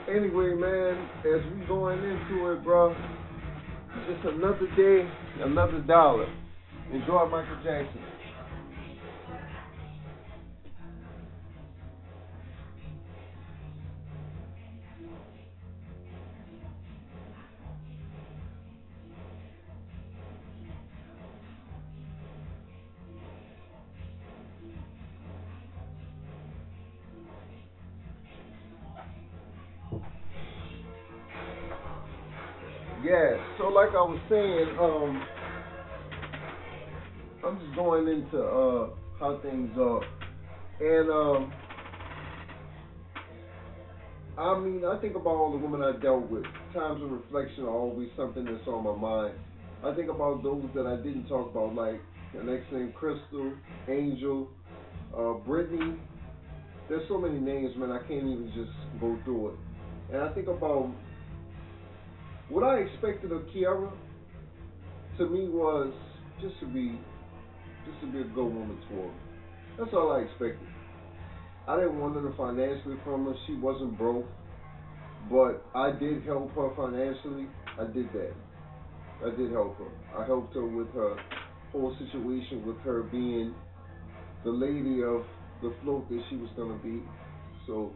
Anyway, man, as we going into it, bro, it's another day, another dollar. Enjoy Michael Jackson. Yeah, so like I was saying, I'm just going into how things are. And I mean, I think about all the women I dealt with. Times of reflection are always something that's on my mind. I think about those that I didn't talk about, like the next name Crystal, Angel, Brittany. There's so many names, man. I can't even just go through it. And I think about what I expected of Kiara. To me, was just to be just to be a good woman toward me. That's all I expected. I didn't want her financially from her. She wasn't broke, but I did help her financially. I did that. I did help her. I helped her with her whole situation with her being the lady of the float that she was gonna be. So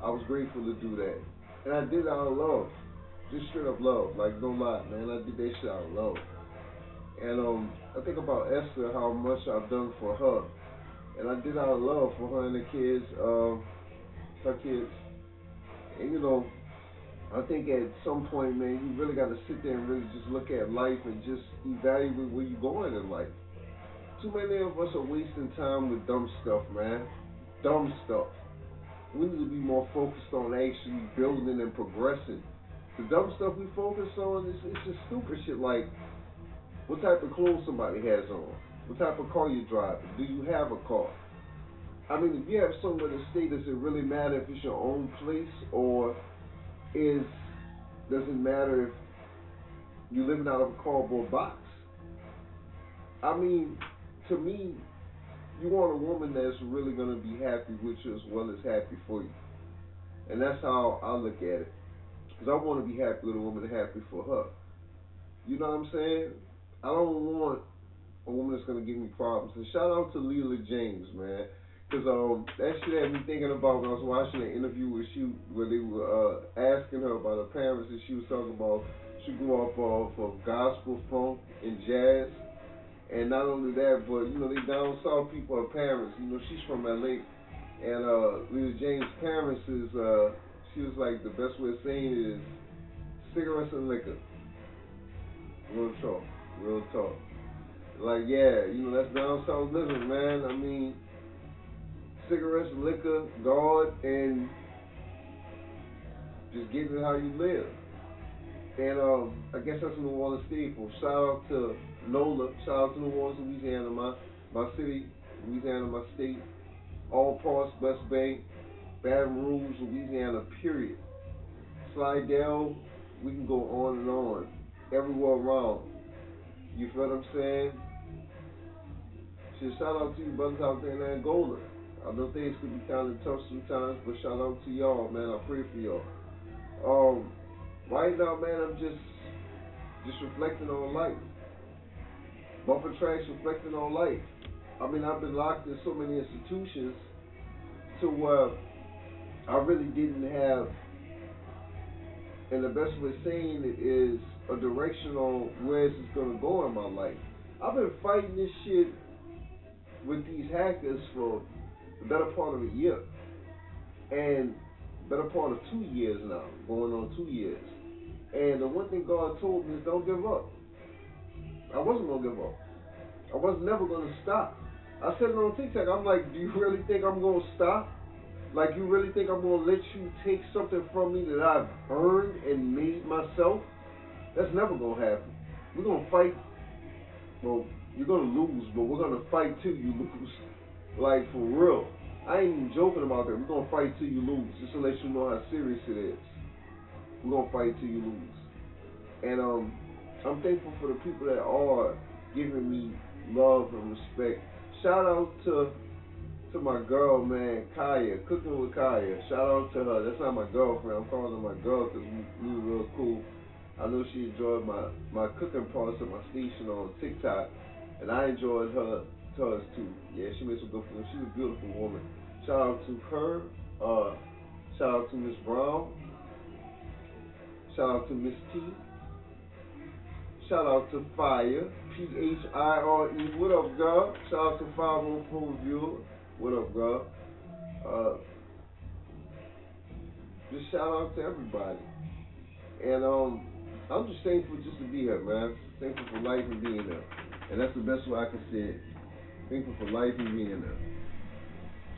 I was grateful to do that, and I did it out of love, just straight up love. Like no lie, man. I did that shit out of love. And I think about Esther, how much I've done for her, and I did out of love for her and the kids, her kids. And I think at some point, man, you really got to sit there and really just look at life and just evaluate where you're going in life. Too many of us are wasting time with dumb stuff, man. Dumb stuff. We need to be more focused on actually building and progressing. The dumb stuff we focus on is it's just stupid shit like what type of clothes somebody has on, what type of car you're driving, do you have a car? I mean, if you have somewhere to stay, does it really matter if it's your own place or is does it matter if you're living out of a cardboard box? I mean, to me, you want a woman that's really gonna be happy with you as well as happy for you, and that's how I look at it. Because I want to be happy with a woman and happy for her. You know what I'm saying? I don't want a woman that's gonna give me problems. And shout out to Leela James, man. Cause that shit had me thinking about when I was watching the interview where they were asking her about her parents, and she was talking about she grew up off of gospel, funk, and jazz. And not only that, but they down south people, her parents. She's from LA, and Leela James' parents is she was like the best way of saying it is cigarettes and liquor. Real talk, real talk. Like yeah, that's down south living, man. I mean, cigarettes, liquor, God, and just getting it how you live. And I guess that's a New Orleans staple. Shout out to NOLA. Shout out to New Orleans, Louisiana, my city, Louisiana, my state. All parts, West Bank, Baton Rouge, Louisiana, period. Slidell, we can go on and on. Everywhere around. You feel what I'm saying? Shout out to you brothers out there in Angola. I know things could be kind of tough sometimes, but shout out to y'all, man. I pray for y'all. Um, right now, man, I'm just reflecting on life. Bumper tracks reflecting on life. I mean, I've been locked in so many institutions to where I really didn't have, and the best way of saying it is a direction on where this is gonna go in my life. I've been fighting this shit with these hackers for the better part of a year, and better part of 2 years now, going on 2 years. And the one thing God told me is don't give up. I wasn't gonna give up. I was never gonna stop. I said it on TikTok. I'm like, do you really think I'm gonna stop? Like, you really think I'm gonna let you take something from me that I've earned and made myself? That's never gonna happen. We're gonna fight. Well, you're gonna lose, but we're gonna fight till you lose. Like for real. I ain't even joking about that. We're gonna fight till you lose, just to let you know how serious it is. We're gonna fight till you lose. And I'm thankful for the people that are giving me love and respect. Shout out to to my girl, man, Kaya, cooking with Kaya. Shout out to her. That's not my girlfriend. I'm calling her my girl because we were real cool. I know she enjoyed my cooking parts of my station on TikTok, and I enjoyed hers too. Yeah, she made some good food. She's a beautiful woman. Shout out to her. Uh, Shout out to Miss Brown. Shout out to Miss T. Shout out to Fire. Phire. What up, girl? Shout out to 504 Reviewer. What up, girl? Uh, just shout out to everybody. And I'm just thankful just to be here, man. Thankful for life and being there. And that's the best way I can say it. Thankful for life and being there.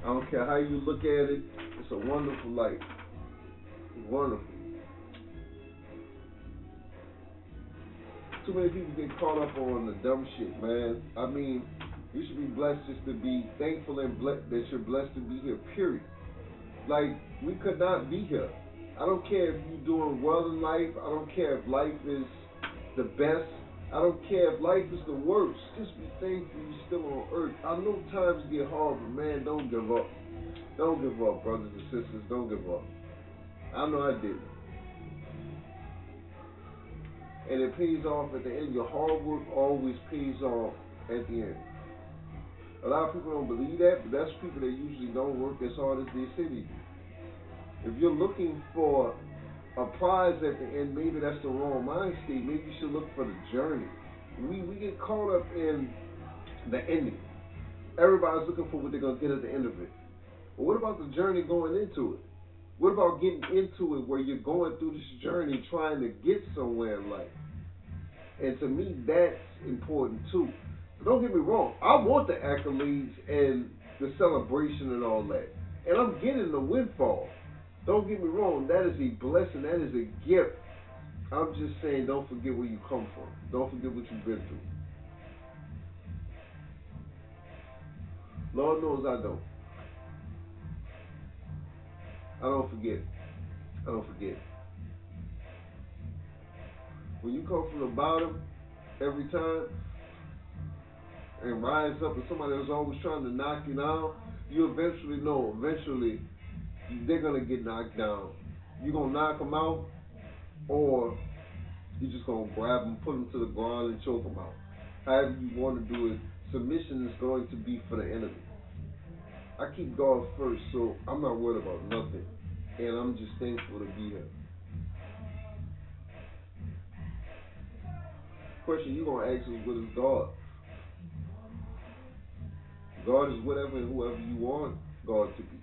I don't care how you look at it. It's a wonderful life. It's wonderful. Too many people get caught up on the dumb shit, man. I mean, you should be blessed just to be thankful and that you're blessed to be here, period. Like, we could not be here. I don't care if you're doing well in life. I don't care if life is the best. I don't care if life is the worst. Just be thankful you're still on earth. I know times get hard, but man, don't give up. Don't give up, brothers and sisters. Don't give up. I know I did. And it pays off at the end. Your hard work always pays off at the end. A lot of people don't believe that, but that's people that usually don't work as hard as they say they do. If you're looking for a prize at the end, maybe that's the wrong mind state. Maybe you should look for the journey. We get caught up in the ending. Everybody's looking for what they're gonna get at the end of it. But what about the journey going into it? What about getting into it where you're going through this journey trying to get somewhere in life? And to me, that's important too. But don't get me wrong, I want the accolades and the celebration and all that. And I'm getting the windfall. Don't get me wrong, that is a blessing, that is a gift. I'm just saying, don't forget where you come from. Don't forget what you've been through. Lord knows I don't. I don't forget. I don't forget. When you come from the bottom every time and rise up and somebody is always trying to knock you down, you eventually know, eventually they're going to get knocked down. You're going to knock them out or you're just going to grab them, put them to the ground and choke them out. However you want to do it, submission is going to be for the enemy. I keep God first, so I'm not worried about nothing. And I'm just thankful to be here. Question you're going to ask is, what is God? God is whatever and whoever you want God to be.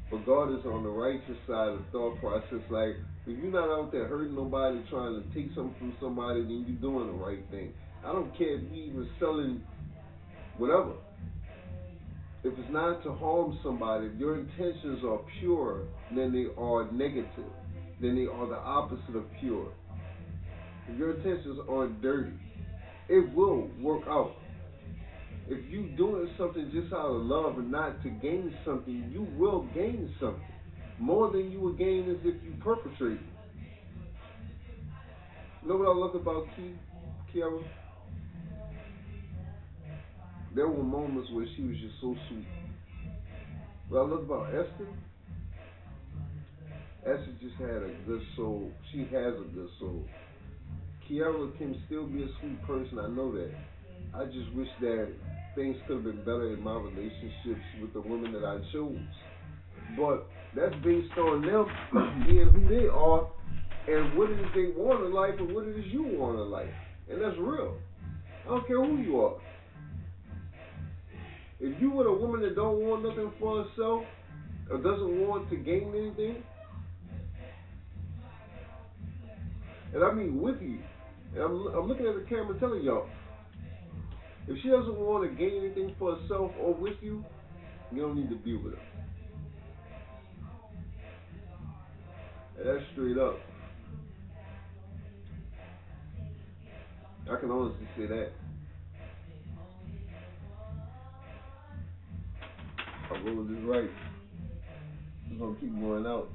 But God is on the righteous side of the thought process. Like, if you're not out there hurting nobody, trying to take something from somebody, then you're doing the right thing. I don't care if you're even selling whatever. If it's not to harm somebody, if your intentions are pure, then they are negative. Then they are the opposite of pure. If your intentions aren't dirty, it will work out. If you doing something just out of love and not to gain something, you will gain something. More than you would gain is if you perpetrate. You know what I love about Kiara? There were moments where she was just so sweet. What I love about Esther, Esther just had a good soul. She has a good soul. Kiara can still be a sweet person, I know that. I just wish that things could have been better in my relationships with the women that I chose. But that's based on them being who they are and what it is they want in life and what it is you want in life. And that's real. I don't care who you are. If you with a woman that don't want nothing for herself or doesn't want to gain anything, and I mean with you, and I'm looking at the camera telling y'all, if she doesn't want to gain anything for herself or with you, you don't need to be with her. And that's straight up. I can honestly say that. I rolled this right. It's gonna keep going out.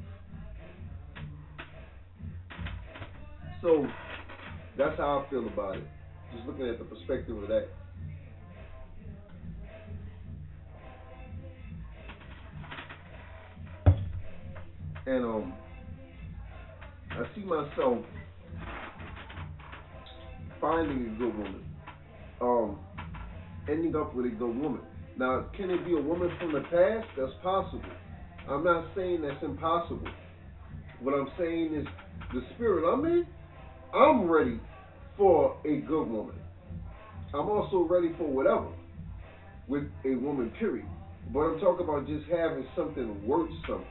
So that's how I feel about it. Just looking at the perspective of that. And I see myself finding a good woman, um, ending up with a good woman. Now, can it be a woman from the past? That's possible. I'm not saying that's impossible. What I'm saying is the spirit I'm in, I'm ready for a good woman. I'm also ready for whatever with a woman, period. But I'm talking about just having something worth something.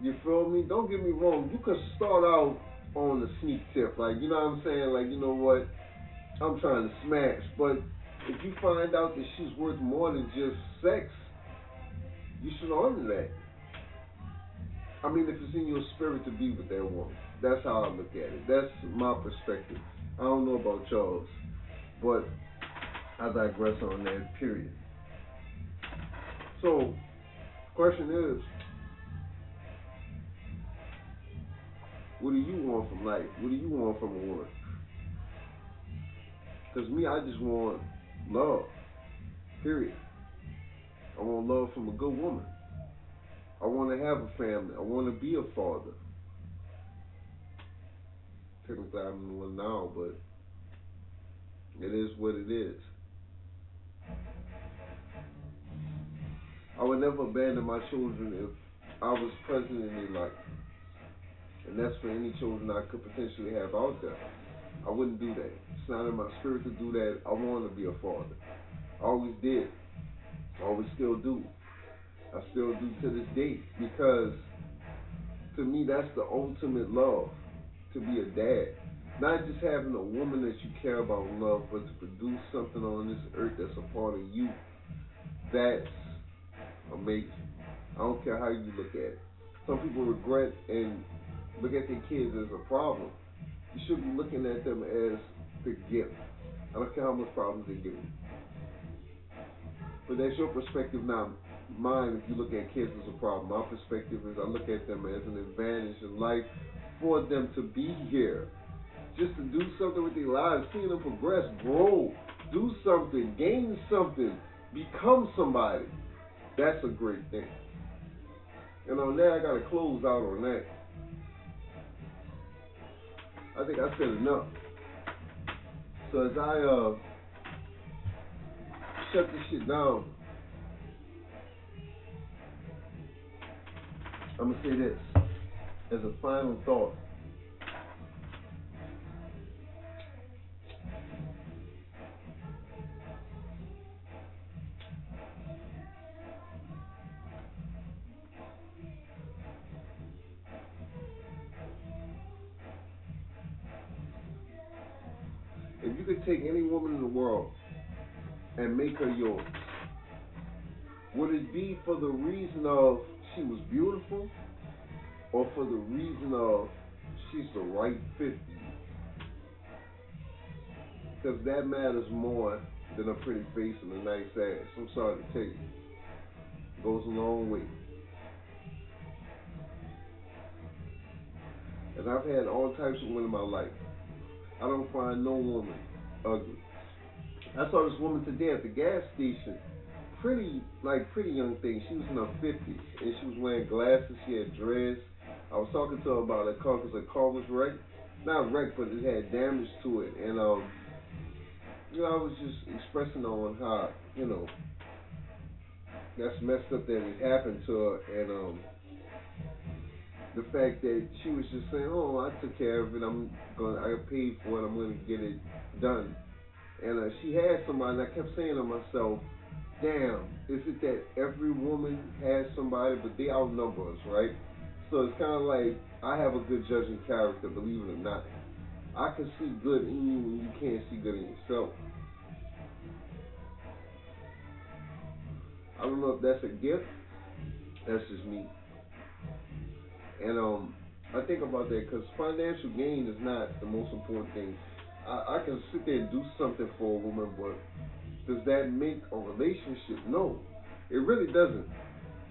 You feel me? Don't get me wrong. You could start out on the sneak tip, like you know what I'm saying. Like you know what? I'm trying to smash, but if you find out that she's worth more than just sex, you should honor that. I mean, if it's in your spirit to be with that woman, that's how I look at it. That's my perspective. I don't know about y'all's, but I digress on that. Period. So, question is, what do you want from life? What do you want from a woman? Because me, I just want love. Period. I want love from a good woman. I want to have a family. I want to be a father. Technically, I'm one now, but it is what it is. I would never abandon my children if I was present in their life. And that's for any children I could potentially have out there. I wouldn't do that. It's not in my spirit to do that. I want to be a father. I always did. I always still do. I still do to this day because to me that's the ultimate love to be a dad. Not just having a woman that you care about and love, but to produce something on this earth that's a part of you. That's amazing. I don't care how you look at it. Some people regret and look at their kids as a problem. You should be looking at them as the gift. I don't care how much problems they give you. But that's your perspective, not mine. If you look at kids as a problem, my perspective is I look at them as an advantage in life for them to be here, just to do something with their lives, seeing them progress, grow, do something, gain something, become somebody. That's a great thing. And on that, I got to close out on that. I think I said enough. So as I shut this shit down, I'm gonna say this as a final thought. If you could take any woman in the world and make her yours, would it be for the reason of she was beautiful or for the reason of she's the right fit for you? Because that matters more than a pretty face and a nice ass. I'm sorry to tell you. It goes a long way. And I've had all types of women in my life. I don't find no woman ugly. I saw this woman today at the gas station. Pretty young thing. She was in her 50s and she was wearing glasses. She had dreads. I was talking to her about her car because her car was wrecked. Not wrecked, but it had damage to it. And I was just expressing on how that's messed up that it happened to her, and the fact that she was just saying, "Oh, I took care of it. I paid for it. I'm gonna get it done." And she had somebody, and I kept saying to myself, "Damn, is it that every woman has somebody, but they outnumber us, right?" So it's kind of like I have a good judging character, believe it or not. I can see good in you when you can't see good in yourself. I don't know if that's a gift. That's just me. And I think about that because financial gain is not the most important thing. I can sit there and do something for a woman, but does that make a relationship? No, it really doesn't.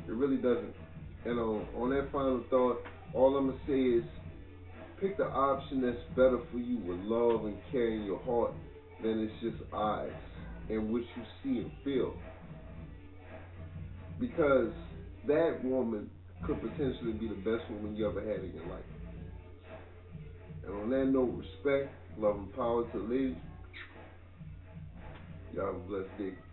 It really doesn't. And on that final thought, all I'm gonna say is pick the option that's better for you with love and care in your heart than it's just eyes and what you see and feel. Because that woman could potentially be the best woman you ever had in your life. And on that note, respect, love, and power to the ladies. Y'all have a blessed day.